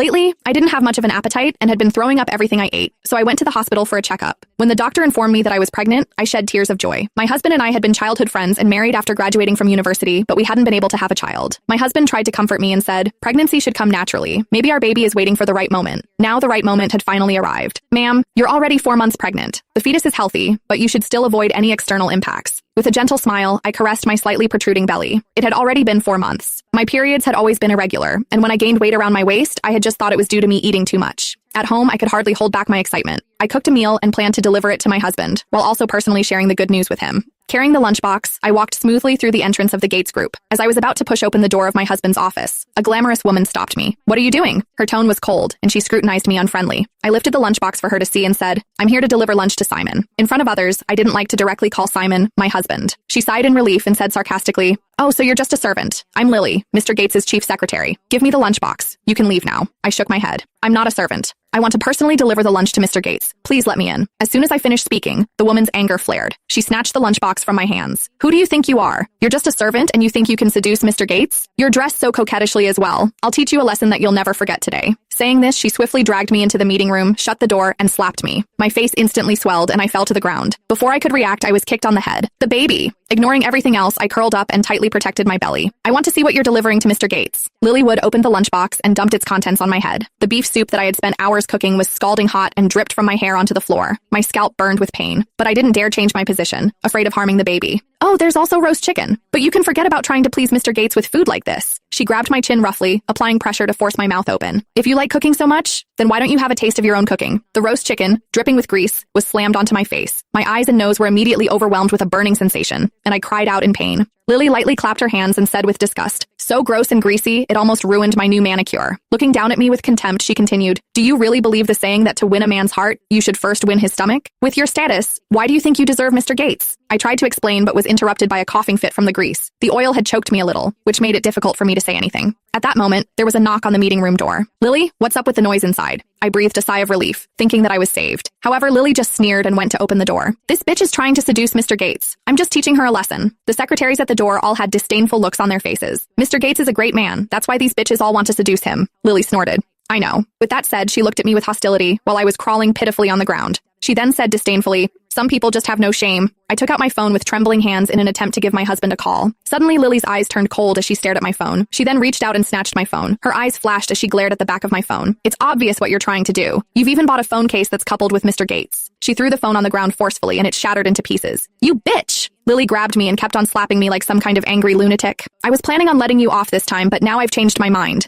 Lately, I didn't have much of an appetite and had been throwing up everything I ate, so I went to the hospital for a checkup. When the doctor informed me that I was pregnant, I shed tears of joy. My husband and I had been childhood friends and married after graduating from university, but we hadn't been able to have a child. My husband tried to comfort me and said, "Pregnancy should come naturally. Maybe our baby is waiting for the right moment." Now the right moment had finally arrived. "Ma'am, you're already 4 months pregnant. The fetus is healthy, but you should still avoid any external impacts." With a gentle smile, I caressed my slightly protruding belly. It had already been 4 months. My periods had always been irregular, and when I gained weight around my waist, I had just thought it was due to me eating too much. At home, I could hardly hold back my excitement. I cooked a meal and planned to deliver it to my husband, while also personally sharing the good news with him. Carrying the lunchbox, I walked smoothly through the entrance of the Gates Group. As I was about to push open the door of my husband's office, a glamorous woman stopped me. "What are you doing?" Her tone was cold, and she scrutinized me unfriendly. I lifted the lunchbox for her to see and said, "I'm here to deliver lunch to Simon." In front of others, I didn't like to directly call Simon my husband. She sighed in relief and said sarcastically, "Oh, so you're just a servant. I'm Lily, Mr. Gates's chief secretary. Give me the lunchbox. You can leave now." I shook my head. "I'm not a servant. I want to personally deliver the lunch to Mr. Gates. Please let me in." As soon as I finished speaking, the woman's anger flared. She snatched the lunchbox from my hands. "Who do you think you are? You're just a servant and you think you can seduce Mr. Gates? You're dressed so coquettishly as well. I'll teach you a lesson that you'll never forget today." Saying this, she swiftly dragged me into the meeting room, shut the door, and slapped me. My face instantly swelled and I fell to the ground. Before I could react, I was kicked on the head. The baby! Ignoring everything else, I curled up and tightly protected my belly. "I want to see what you're delivering to Mr. Gates." Lily Wood opened the lunchbox and dumped its contents on my head. The beef soup that I had spent hours cooking was scalding hot and dripped from my hair onto the floor. My scalp burned with pain, but I didn't dare change my position, afraid of harming the baby. "Oh, there's also roast chicken. But you can forget about trying to please Mr. Gates with food like this." She grabbed my chin roughly, applying pressure to force my mouth open. "If you like cooking so much, then why don't you have a taste of your own cooking?" The roast chicken, dripping with grease, was slammed onto my face. My eyes and nose were immediately overwhelmed with a burning sensation, and I cried out in pain. Lily lightly clapped her hands and said with disgust, "So gross and greasy, it almost ruined my new manicure." Looking down at me with contempt, she continued, "Do you really believe the saying that to win a man's heart, you should first win his stomach? With your status, why do you think you deserve Mr. Gates?" I tried to explain but was interrupted by a coughing fit from the grease. The oil had choked me a little, which made it difficult for me to say anything. At that moment, there was a knock on the meeting room door. "Lily, what's up with the noise inside?" I breathed a sigh of relief, thinking that I was saved. However, Lily just sneered and went to open the door. "This bitch is trying to seduce Mr. Gates. I'm just teaching her a lesson." The secretaries at the door all had disdainful looks on their faces. "Mr. Gates is a great man. That's why these bitches all want to seduce him." Lily snorted. "I know." With that said, she looked at me with hostility while I was crawling pitifully on the ground. She then said disdainfully, "Some people just have no shame." I took out my phone with trembling hands in an attempt to give my husband a call. Suddenly, Lily's eyes turned cold as she stared at my phone. She then reached out and snatched my phone. Her eyes flashed as she glared at the back of my phone. "It's obvious what you're trying to do. You've even bought a phone case that's coupled with Mr. Gates." She threw the phone on the ground forcefully and it shattered into pieces. "You bitch!" Lily grabbed me and kept on slapping me like some kind of angry lunatic. "I was planning on letting you off this time, but now I've changed my mind."